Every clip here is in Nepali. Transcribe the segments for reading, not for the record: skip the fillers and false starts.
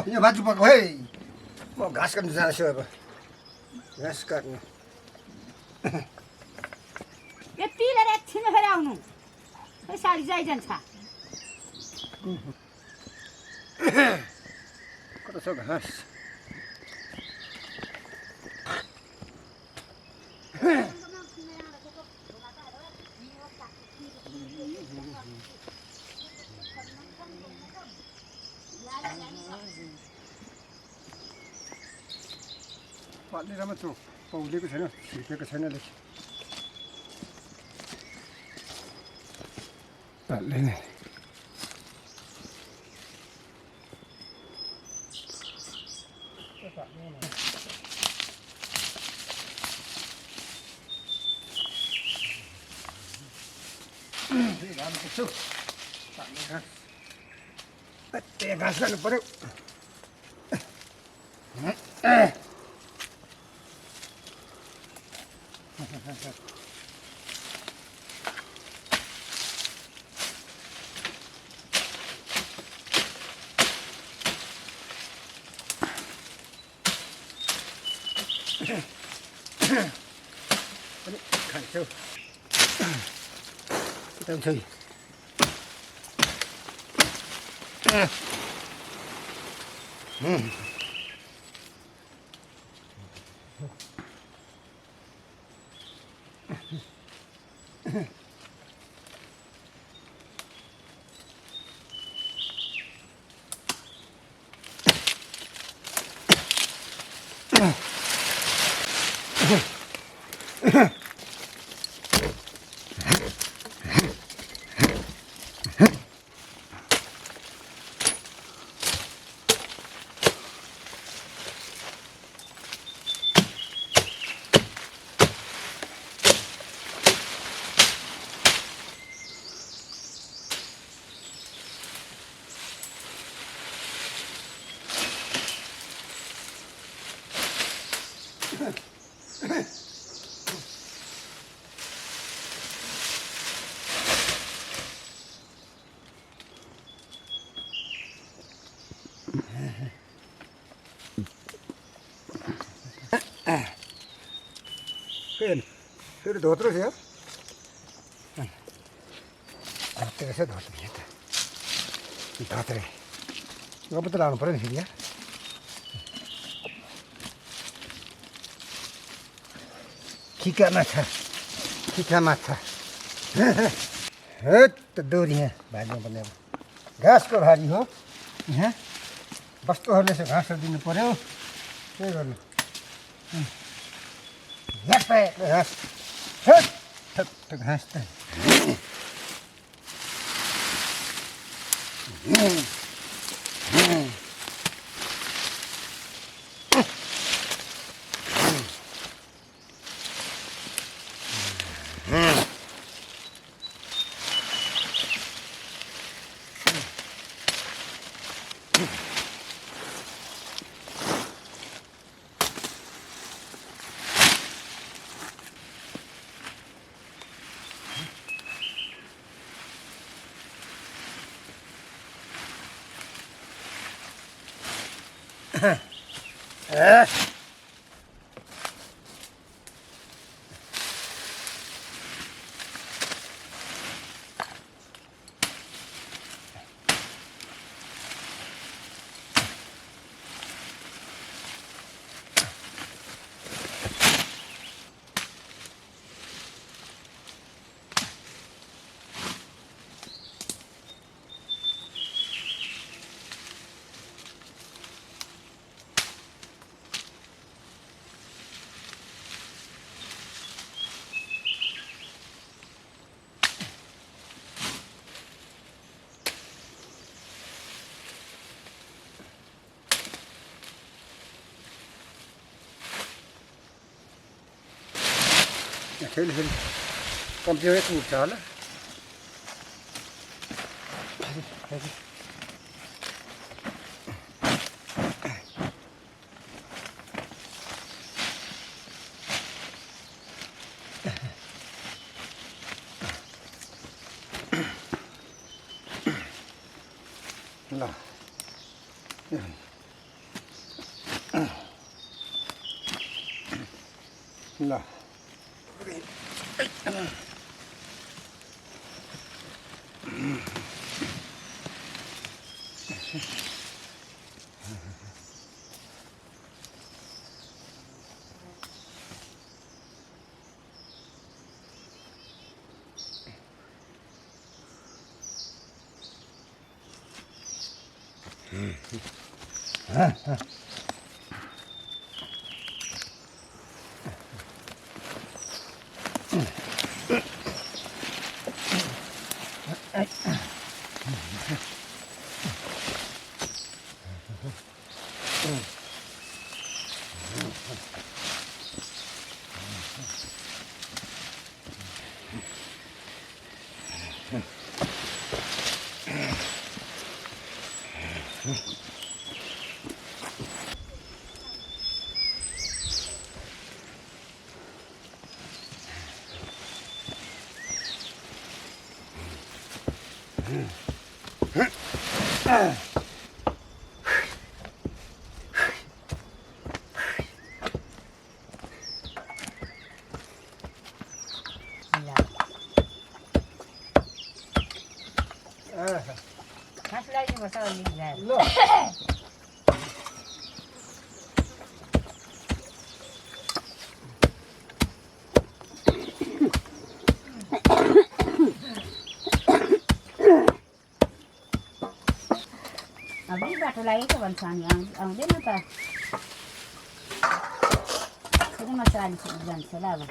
यो मासु पकाऊ है म घाँस काट्नु जान्छु अब घाँस काट्नु यति लिएर एकछिन फेरि आउनु खै साडी जाइजान्छ कता छ घाँस पालेरमा त्यो पौलेको छैन छिर्केको छैन लेख पाल्ने नै घाम पुग्छु पाल्ने घाँस त्यहाँ घाँस गर्नु पऱ्यो पनि खान्छौ छ फेरि धोत्रो थियो धोत्रो रहेछ धोत्रो यहाँ त धोत्रे अब त लाउनु पऱ्यो नि फेरि यहाँ खिका माछा खिका माछा त डोरी यहाँ भाग्नुपर्ने अब घाँसको भारी हो यहाँ वस्तुहरूले यसो घाँसहरू दिनु पऱ्यो के गर्नु घाँस घाँस त फेरि फेरि कम्ती उठ्छ होला ल ल घाँस लगाइदिनुपर्छ अलिक ल्याएर ल अब यही बाटो लागेको भन्छ हामी आउँदैन त फेरि म 40 जान्छ होला अब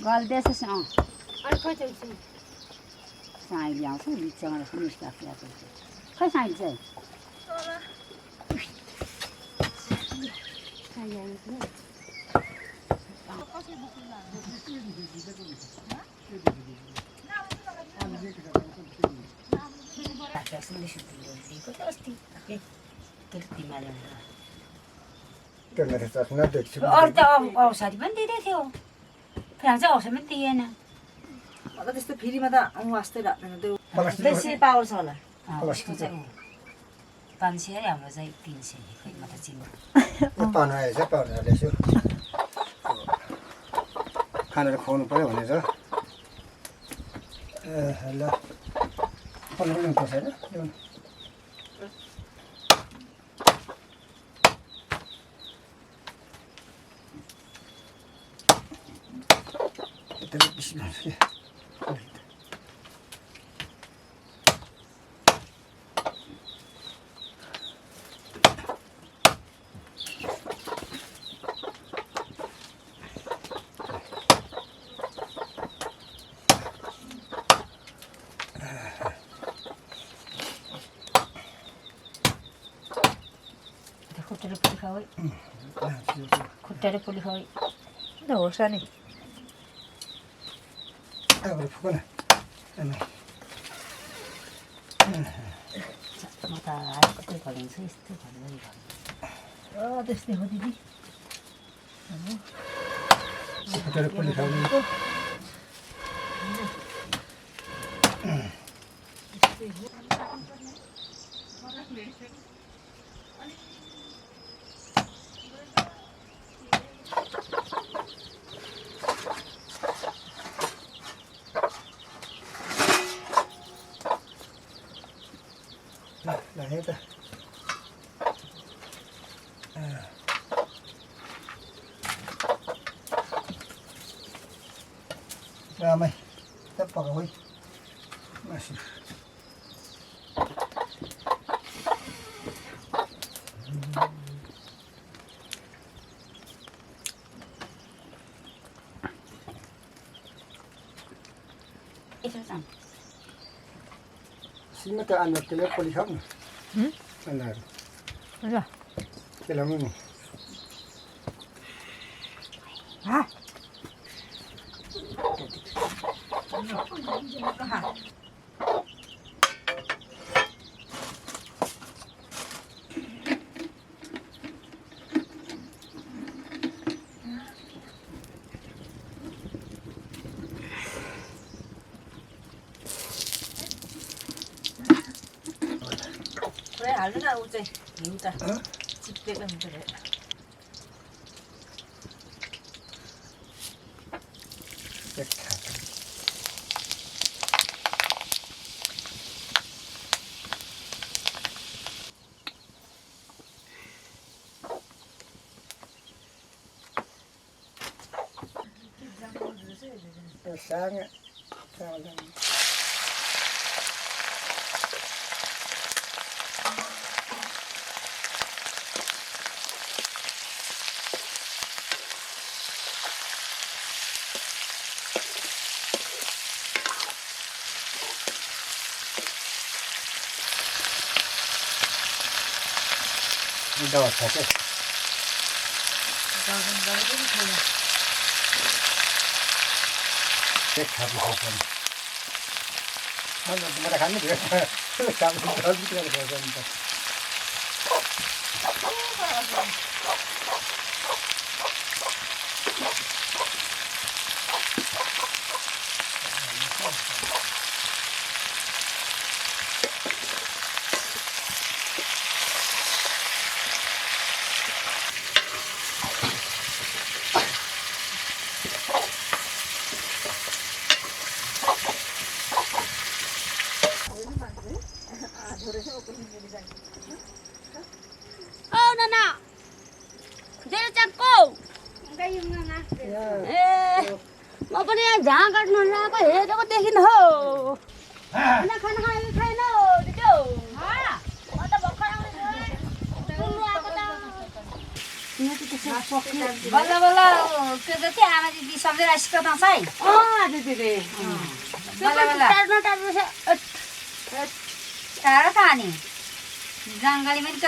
गल्दैछ साइली आउँछ बिचमा निस्काएको खै साइली चाहिँ अरू त औषधि पनि दिँदै थियो फेरि चाहिँ औषधि पनि दिएन त्यस्तो फ्रीमा त वास्तै लाग्दैन त्यो बेसी पावर छ होला 500 अरे हाम्रो चाहिँ 300 खै म त चिन्नु पाहुना आएछ पाहुनाहरूले यसो खानाहरू खुवाउनु पऱ्यो भनेर ल पल्लो पनि पर्छ होइन बेसी हुन्छ कि खुट्टाले पुली खुवाई होस् नि अब फुक न म त हातै फलिन्छ यस्तो भन्दै त्यस्तै हो दिदी खुट्टाले पुली खाउने Nah, itu. Ramai. Kita pakai masih. Sini ke anak kita polisi apa? Anak. ल Kelamin. पुरै हाल्नु न ऊ चाहिँ हिउँ त चिप्लेको हुन्छ अरे Sangat. Sangat. Dah sakit. Cek habis hasan. Mana mana kami dia. Kami terus kita hasan. Oh, Nana. Dia cakko. Enggak yung Nana. म पनि यहाँ झाँ काट्नु लगाएको हेरेको देखिन हो खाना खाना खायो छैन दिदो म त भर्खर बल्ल बल्ल त्यो त के आमा दिदी सम्झेर सिकाउँछ है दिदी बल्ल बल्ल टाढ्नु टाढ्नु टाढो त अनि जङ्गलीमा त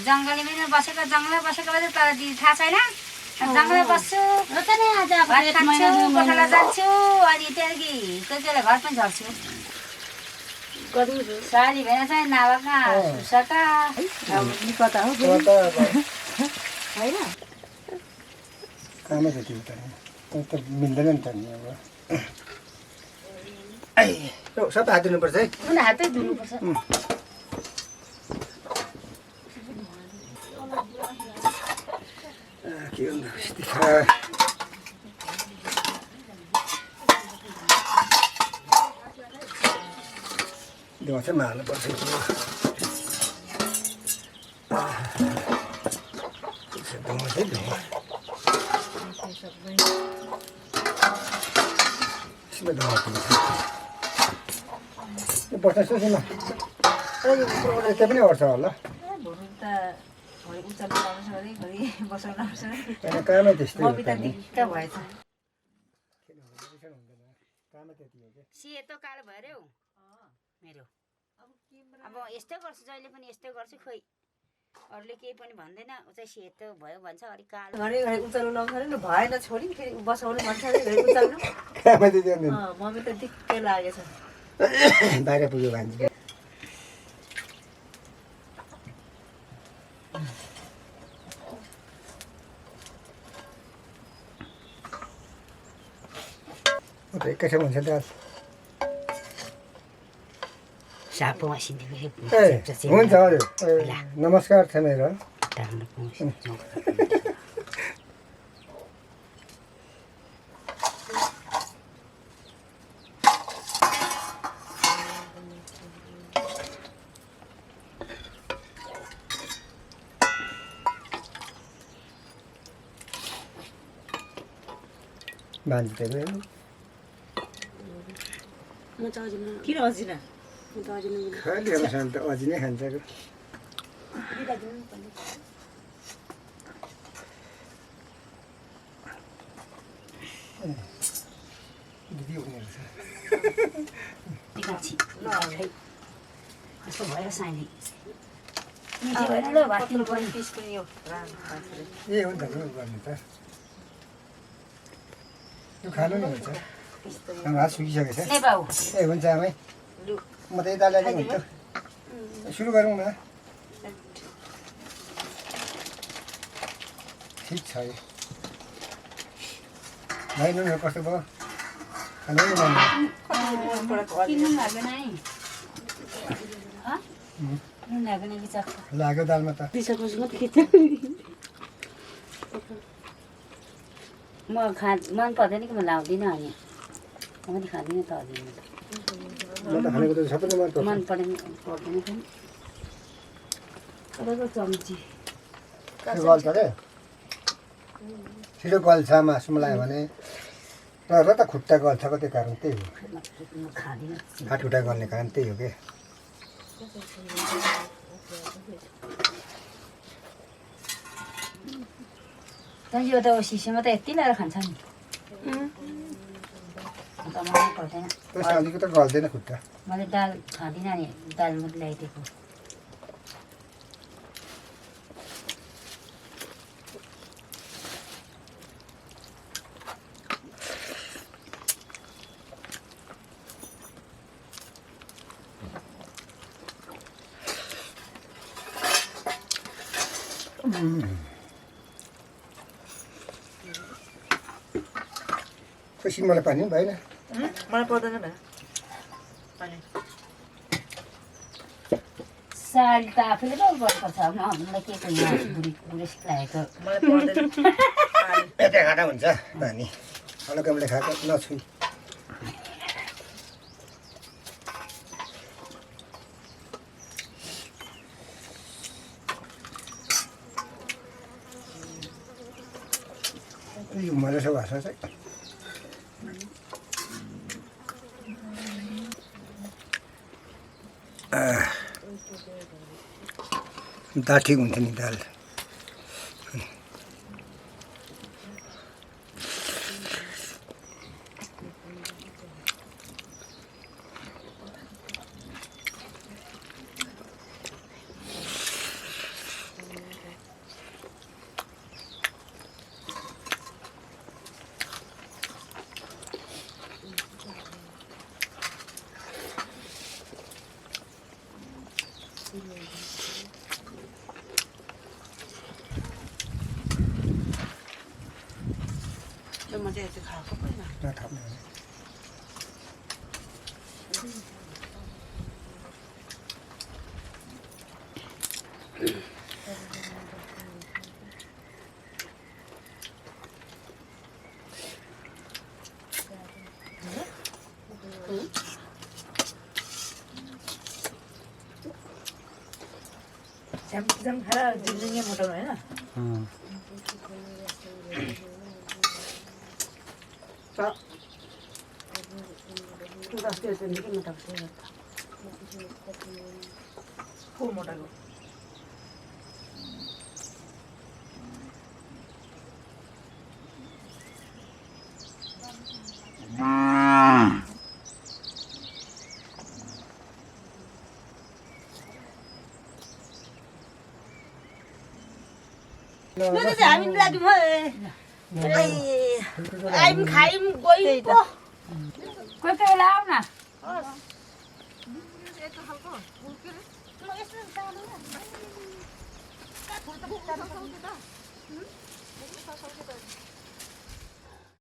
जङ्गलीमा बसेको जङ्गलमा बसेकोलाई त तर दिदी थाहा छैन जङ्गलमा बस्छु र त नि आज भात खान्छु गोठाला जान्छु अनि त्यहाँदेखि कोही बेला घर पनि झर्छु साडी भेना चाहिँ नाभका सुसका कता हो होइन कामै जति त मिल्दैन नि त नि अब सबै हात दिनुपर्छ है उनी हातै धुनुपर्छ के हुन्छ दो चाहिँ मार्नु पर्छ बस्न सुसिमा त्यो पनि अट्छ होला कामै त्यस्तै सेतो कालो भयो मेरो अब यस्तै गर्छु जहिले पनि यस्तै गर्छु खोइ अरूले केही पनि भन्दैन ऊ चाहिँ सेतो भयो भन्छ अलिक कालो घरि घरि उचाल्नु लगाउँछ नि भएन छोडी फेरि बसाउनु भन्छ अरे घरि उचाल्नु मम्मी त दिक्कै लागेछ बाहिर पुग्यो भने एकैछिन हुन्छ त सापो मसिन्थ्यो हुन्छ हजुर नमस्कार छ मेरो बाँधिदिएको किन अजिन खालि अब शान्त अझै नै खान्छ दिदी हुनुहुन्छ कस्तो भयो साइली भएन ल भात पनि पिस पनि यो ए हुन्छ गर्नु त यो खानु नि हुन्छ हाम्रो हात सुकिसकेको छ नै बाउ ए हुन्छ आमै म त यता ल्याएको हुन्छ सुरु गरौँ न ठिक छ यो भाइ नुनहरू कस्तो भयो खानु नि किन्नु लाग्दैन है नुन लाग्दैन कि चक्का लाग्यो दालमा त म मन पर्दैन कि म लाउँदिनँ अनि म पनि खाँदिनँ त अलिअलि म त खानेको त सबैले मन पर्छ मन पर्दैन पनि तपाईँको चम्ची त्यो गल्छ रे छिटो गल्छ मासुमा लगायो भने र त खुट्टा गल्छको त्यो कारण त्यही हो म खाँदिनँ हातखुट्टा गल्ने कारण त्यही हो कि यो त सिसीमा त यति लगाएर खान्छ नि अन्त मलाई पर्दैन त्यो सालीको त गल्दैन खुट्टा मैले दाल खाँदिनँ नि दाल मात्रै ल्याइदिएको खुसी मलाई पानी पनि भएन मलाई पर्दैन न साडी त आफैले पो गर्नुपर्छ मलाई के को यहाँ बुढी सिक्लाएको मलाई पर्दैन यता खाँदा हुन्छ पानी अलग्गैले खाएको नछुई यो मजा भाषा चाहिँ दाल ठिक हुन्छ नि दाल म चाहिँ यति खाएको पनि नथप्नु झ्याम खाएर जिन्दगी मोटाउनु होइन को मोटाएको हामी लाग्यौँ आइम खाइम गइम पो कोही कोही बेला आऊ न यसो